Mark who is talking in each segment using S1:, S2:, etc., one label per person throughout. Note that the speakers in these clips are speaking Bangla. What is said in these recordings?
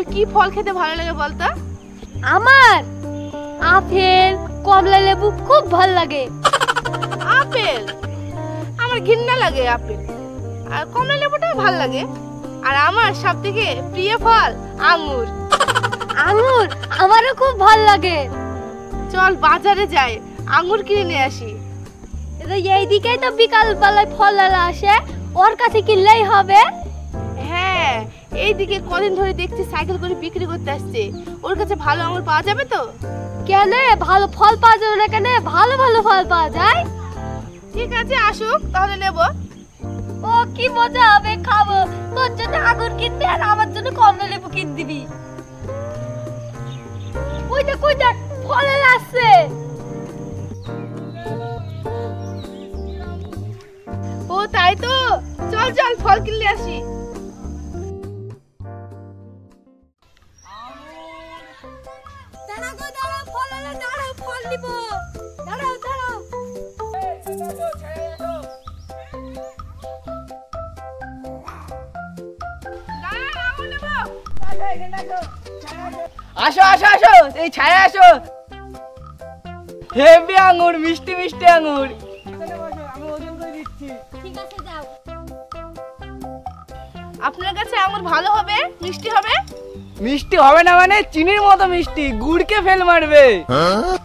S1: তোর কি ফল খেতে ভালো লাগে বলতো?
S2: আমার আপেল কমলা লেবু খুব ভালো লাগে।
S1: আপেল আমার ঘৃণা লাগে, আপেল আর কমলা লেবুটাই ভালো লাগে। আর আমার সবথেকে প্রিয় ফল আঙ্গুর।
S2: আঙ্গুর আমারও খুব ভালো লাগে।
S1: চল বাজারে যাই, আঙ্গুর কিনে নিয়ে আসি।
S2: এইদিকেই তো বিকাল বেলায় ফলওয়ালা আসে, ওর কাছে কিনলেই হবে।
S1: হ্যাঁ, এইদিকে কদিন ধরে দেখছি সাইকেল করে বিক্রি করতে আসছে। ওর কাছে ভালো আঙ্গুর পাওয়া যাবে তো?
S2: কেন ভালো ফল পাওয়া যাবে না? কেন ভালো ভালো ফল পাওয়া যায়।
S1: ঠিক আছে, আসুক তাহলে নেব।
S2: ও কি মজা হবে, খাবো। তোর জন্য আঙ্গুর কিনবি আর আমার জন্য কমলা লেবু কিনে দিবি। ওই দেখ ফলওয়ালা আসছে।
S1: ও তাই তো, চল চল ফল কিনলে আসি।
S2: ফল নিব, দাঁড়াও দাঁড়াও।
S3: আসো আসো আসো, এই ছায়া আসো। হেভি আঙ্গুর, মিষ্টি মিষ্টি আঙ্গুর। আমি ওজন করে দিচ্ছি।
S2: ঠিক আছে যাও।
S1: আপনার কাছে আঙ্গুর ভালো হবে, মিষ্টি হবে?
S3: মিষ্টি হবে না মানে চিনির মতো মিষ্টি, গুড়কে ফেল মারবে।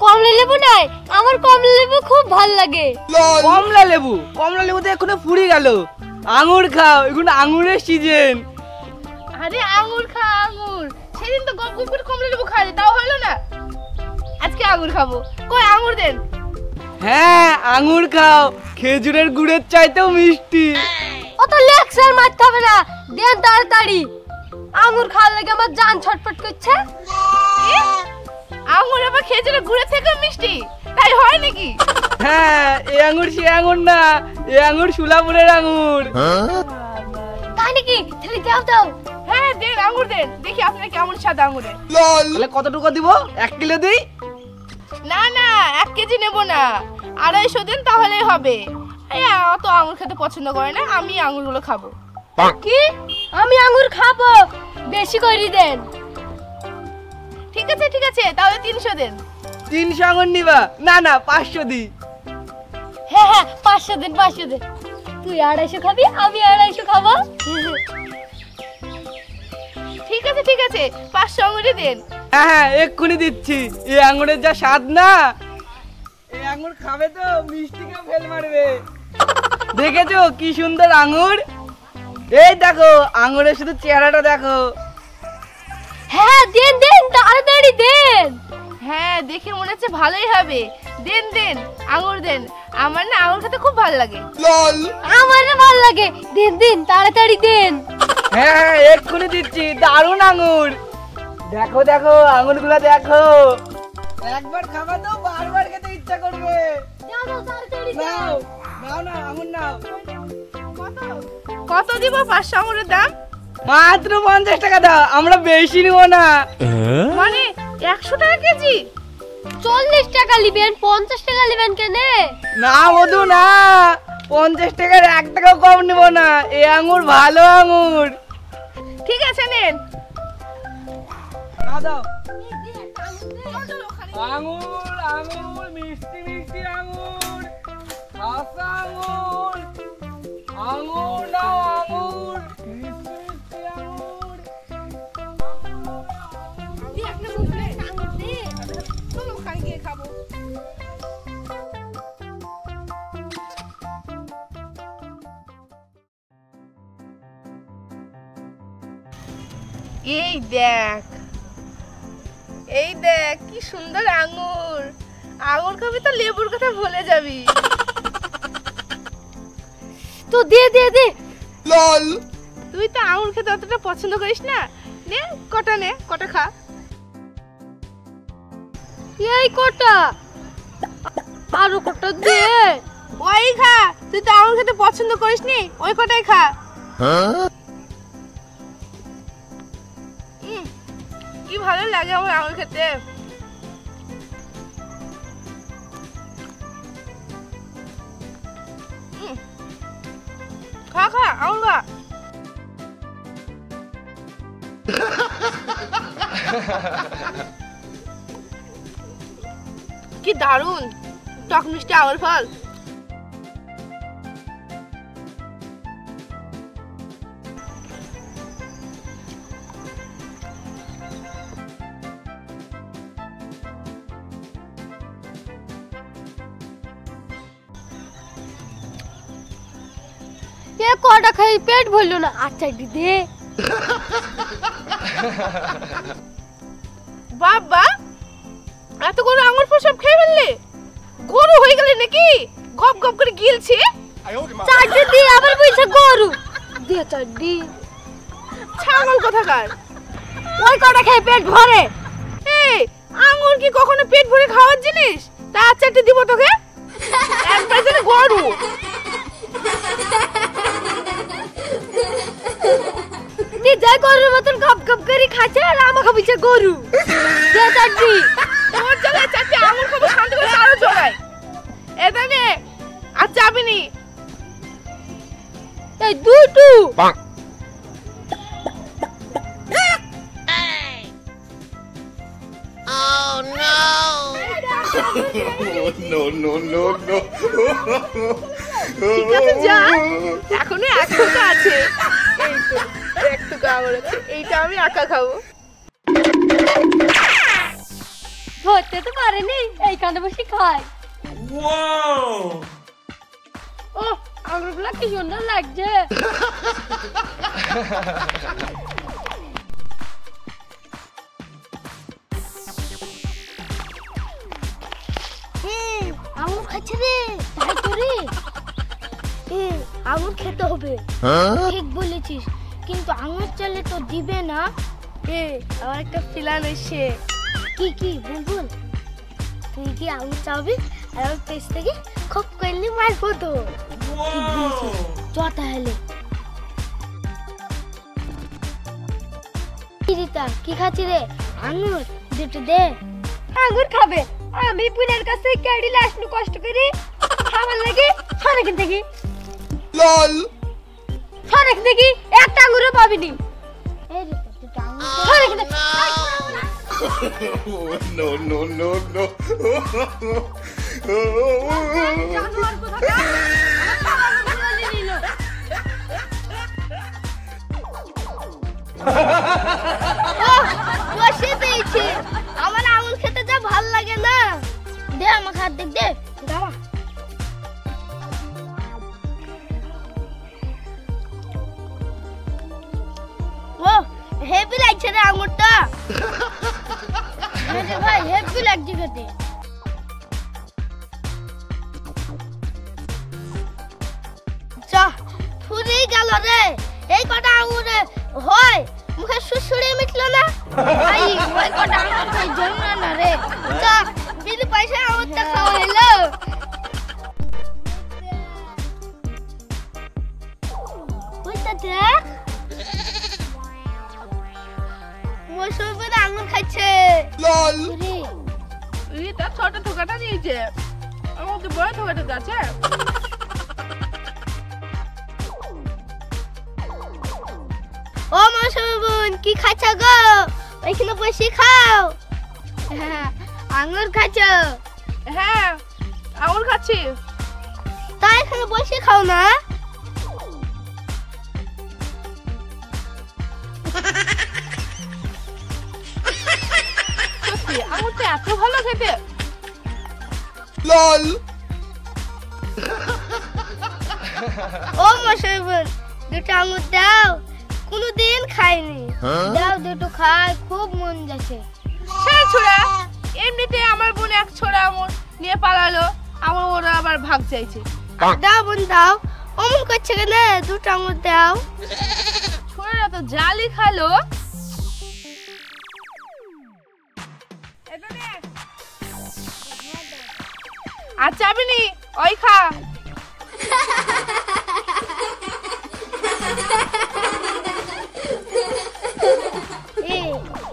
S2: কমলা লেবু নাই, আমার কমলা লেবু খুব ভালো লাগে।
S3: কমলা লেবু? কমলা লেবু তো এখনো ফুরিয়ে গেল। আঙ্গুর খাও, এখন আঙ্গুরের সিজন।
S1: আরে আঙ্গুর খা আঙ্গুর, সেদিন তো গপ গপ করে কমলা লেবু খাই, তাও হলো না। আজকে আঙ্গুর খাবো, কই আঙ্গুর দেন।
S3: হ্যাঁ আঙ্গুর খাও, খেজুরের গুড়ের চাইতেও মিষ্টি।
S2: অত লেকচার মারতে হবে না, দেন তাড়াতাড়ি। আঙ্গুর খাওয়ার লাগে আমার জান ছটফট করছে।
S1: আঙ্গুর আবার খেজুরের গুড়ের থেকেও মিষ্টি, তাই হয় নাকি?
S3: হ্যাঁ, এই আঙ্গুর সে আঙ্গুর না, এই আঙ্গুর সুলাপুরের আঙ্গুর।
S2: তাই নাকি? তাহলে দাও দাও।
S1: হ্যাঁ দেন, আঙ্গুর দেন, দেখি আপনার কেমন স্বাদ আঙ্গুরের।
S3: তাহলে কতটুকু দিব? 1 কিলো দিই?
S1: না না, 1 কেজি নেব না, 250 দেন তাহলেই হবে। অত আঙ্গুর খেতে পছন্দ করে না, আমি আঙ্গুরগুলো খাবো।
S2: কি? আমি আঙ্গুর খাবো, বেশি করে দেন।
S1: ঠিক আছে তাহলে 300 দেন।
S3: 300 আঙ্গুর নিবা? না না, 500 দিই।
S2: হ্যাঁ 500 দেন 500 দেন। তুই 250 খাবি, আমি 250 খাবো।
S1: ঠিক আছে 500 আঙ্গুরই দেন।
S3: হ্যাঁ এক্ষুনি দিচ্ছি। এই আঙ্গুরের যা স্বাদ না, এই আঙ্গুর খাবে তো মিষ্টিকে ফেল মারবে। দেখেছো কি সুন্দর আঙ্গুর? এই দেখো আঙ্গুরের শুধু চেহারাটা দেখো।
S2: হ্যাঁ দেন তাড়াতাড়ি দেন।
S1: হ্যাঁ দেখে মনে হচ্ছে ভালোই হবে, দেন আঙ্গুর দেন। আমার না আঙ্গুর খেতে খুব ভালো লাগে।
S2: আমারও ভালো লাগে, দেন তাড়াতাড়ি দেন।
S3: হ্যাঁ এক্ষুনি দিচ্ছি, দারুণ আঙ্গুর। দেখো দেখো আঙ্গুরগুলো দেখো, একবার খাবা তো বারবার খেতে ইচ্ছা করবে।
S2: দাও তাড়াতাড়ি
S3: নাও নাও না আঙ্গুর নাও।
S1: কত দিব 500 আঙ্গুরের দাম?
S3: মাত্র 50 টাকা দাও, আমরা বেশি নিব না।
S1: মানে 100 টাকা কেজি?
S2: 40 টাকা নেবেন, 50 টাকা নেবেন কেন?
S3: না বধু না, 50 টাকার 1 টাকাও কম নিব না। এই আঙ্গুর ভালো আঙ্গুর।
S1: ঠিক আছে নেন।
S3: দাও আঙ্গুর আঙ্গুর, মিষ্টি মিষ্টি আঙ্গুর, কাঁচা আঙ্গুর, আঙ্গুর নাও আঙ্গুর, মিষ্টি মিষ্টি আঙ্গুর।
S1: চলো ওখানে গিয়ে খাবো। এই দেখ কি সুন্দর আঙ্গুর। আঙ্গুর খাবি তো লেবুর কথা ভুলে যাবি।
S2: তো দে
S3: লল,
S1: তুই তো আঙ্গুর খেতে অতটা পছন্দ করিস না, নে কটা খা।
S2: এই কটা, আরো কটা দে।
S1: ওই খা, তুই তো আঙ্গুর খেতে পছন্দ করিস নি, ওই কটাই খা। কি ভালো লাগে আমার আঙ্গুর খেতে। খা আঙ্গুর খা। কি দারুণ টক মিষ্টি আঙুর ফল।
S2: এ কটা খাই পেট ভরলো না, আচ্ছা দে।
S1: বাবা এত করে আঙুর ফল সব খেয়ে ফেললে, গরু হয়ে গেলে নাকি? গপ গপ করে গিলছে।
S2: চারটে দি আবার বলছে গরু, দে চারটি।
S1: ছাগল কোথাকার,
S2: ওই কটা খাই পেট ভরে।
S1: এই আঙুর কি কখনো পেট ভরে খাওয়ার জিনিস? তা চারটে দিব তোকে, একবার যেন গরু।
S2: নিজে গরুর মতন গপ গপ করে খাচ্ছে আর আমাকে বলছে গরু, দে চারটি।
S1: তোর জ্বালায় চারটে আঙুর খাবো, শান্তি করে আরো জড়াই। এটা নে, আর যাবি নি।
S2: এই দুটু
S1: ঠিক আছে যা, এখনো এক টুকরো আছে। এই তো এক টুকরো আঙুর আছে, এইটা আমি একা খাবো।
S2: ধরতে তো পারেনি, এইখানে বসে খায়। ও আঙুরগুলা কি সুন্দর লাগছে।
S4: আঙুর খাচ্ছে রে, তাই তো রে। আঙুর খেতে হবে, ঠিক বলেছিস, কিন্তু আঙুর চাইলে তো দিবে না।
S1: আমার একটা প্ল্যান এসে।
S4: কি কি বল, তুই কি আঙুর চাবি আর আমার পেছ থেকে খপ করলে মারবো তো। ঠিক বলেছিস, চ তাহলে। রিতা কি খাচ্ছি রে? আঙুর দুটো দে।
S2: আঙুর খাবে, আমি পুনের কাছে কেড়ি লাসনু কষ্ট করি খাবার লাগে। সরেক দেখি, সরেক দেখি, একটা আঙুরও পাবিনি।
S4: এই রিতা দুটো আঙুর
S2: সরেক দেখি।
S5: No, no, no, no.
S2: জানোয়ার কোথাকার, আমার সব আঙুর নিয়ে নিল।
S4: বসে পেয়েছি, আমার আঙুর খেতে যা ভাল লাগে না। দে আমাকে হাত দেখ, দে দাঁড়া। ও হেভি লাগছে রে আঙুরটা। আরে ভাই হেভি লাগছে খেতে। যা ফুরি গেল রে, এই কটা আঙুর হয় মুখে সুসুড়ে মিটলো না। ভাই ওই কটা আঙুর খাই জন্য না রে। যা বিলি পয়সা আঙুরটা খাওয়া হলো। ওইটা দেখ, মৌসুমি আঙুর খাচ্ছে। রে
S1: এই তার ছোট থোকাটা নিয়েছে, আমাকে বড় থোকাটা আছে।
S4: ও মৌসুমি বোন কি খাচ্ছ গো? ওইখানে বসে খাও। আঙুর খাচ্ছ?
S1: হ্যাঁ আঙুর খাচ্ছি।
S4: তাই এখানে বসে খাও না।
S1: সত্যি আঙুরটা এত ভালো খেতে।
S4: ও মৌসুমি বোন দুটো আঙুর দাও, কোনোদিন খাইনি। দাও দুটো খাই, খুব মন যাচ্ছে।
S1: সেই ছোড়া, এমনিতে আমার বোন এক ছোড়া আঙুর নিয়ে পালালো, আমার ওরা আবার ভাগ চাইছে।
S4: দাও বোন দাও, অমন করছে কেন? দুটো আঙুর দাও।
S1: ছোড়ারা তো জালি খালো। আর চাবি নি, ওই খা।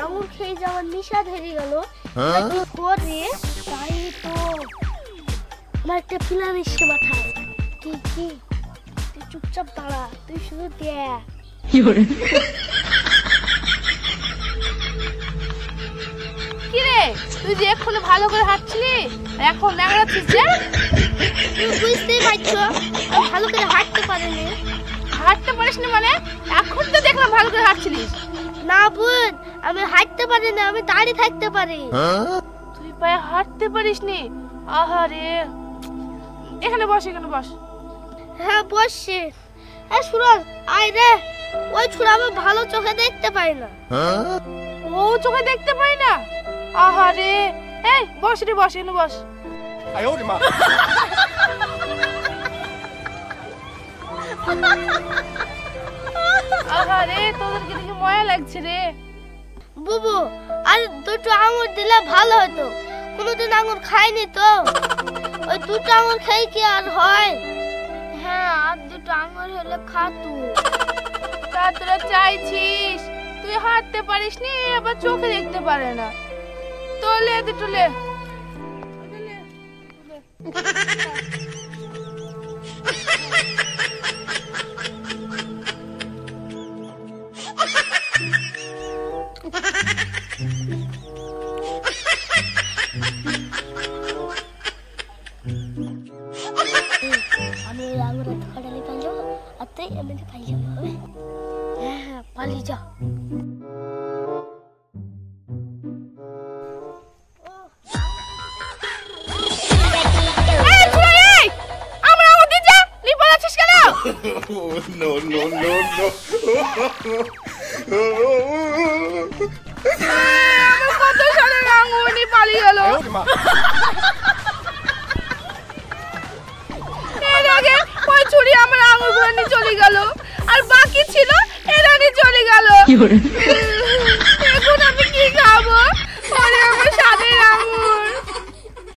S4: আঙুর খেয়ে যাওয়ার নিশা ধরে গেল, কি করে? তাই তো আমার একটা প্ল্যান এসে মাথায়। কি কি? তুই চুপচাপ দাঁড়া, তুই শুধু দেখ।
S1: এতক্ষণ ভালো করে হাঁটছিলি আর এখন ন্যাংড়াচ্ছিস যে?
S4: তুমি বুঝতেই পারছো আমি ভালো করে হাঁটতে পারিনি।
S1: হাঁটতে পারিস না মানে? এখন তো দেখলাম ভালো করে হাঁটছিলিস।
S4: না বোন, আমি হাঁটতে পারি না, আমি দাঁড়িয়ে থাকতে পারি।
S1: তুই পায়ে হাঁটতে পারিস নি? আহারে, এখানে বস, এখানে বস।
S4: হ্যাঁ বসছি। হ্যাঁ সুরজ আয় রে, ওই ছুড়া আমি ভালো চোখে দেখতে পাই না।
S1: ও চোখে দেখতে পাই না? আহারে, এই বস রে, বস, এখানে বস। আহারে, তোদেরকে দেখে মজা লাগছে রে।
S4: বুবু আর দুটো আঙুর দিলে ভালো হতো, কোনোদিন আঙুর খাইনি তো। ওই দুটো আঙুর খেয়ে কি আর হয়? হ্যাঁ, আর দুটো আঙুর হলে খাতু।
S1: তা তোরা চাইছিস তুই হাঁটতে পারিস নি, আবার চোখে দেখতে পারে না। তোলে দুটোলে।
S4: আমি ওই আঙুরে ধরালে পাই যাবো, আর তুই এমনি পাই যাবো। হ্যাঁ হ্যাঁ, পালিয়ে যা।
S1: আমরা ওদিকে যা, লিপল আছিস কেন?
S5: No, no, no, no.
S1: আমার কত সালে আঙুর নিয়ে পালিয়ে গেল। এর আগে ওই ছুরি আমার আঙুরগুলো নিয়ে চলে গেল, আর বাকি ছিল এরা নিয়ে চলে গেল।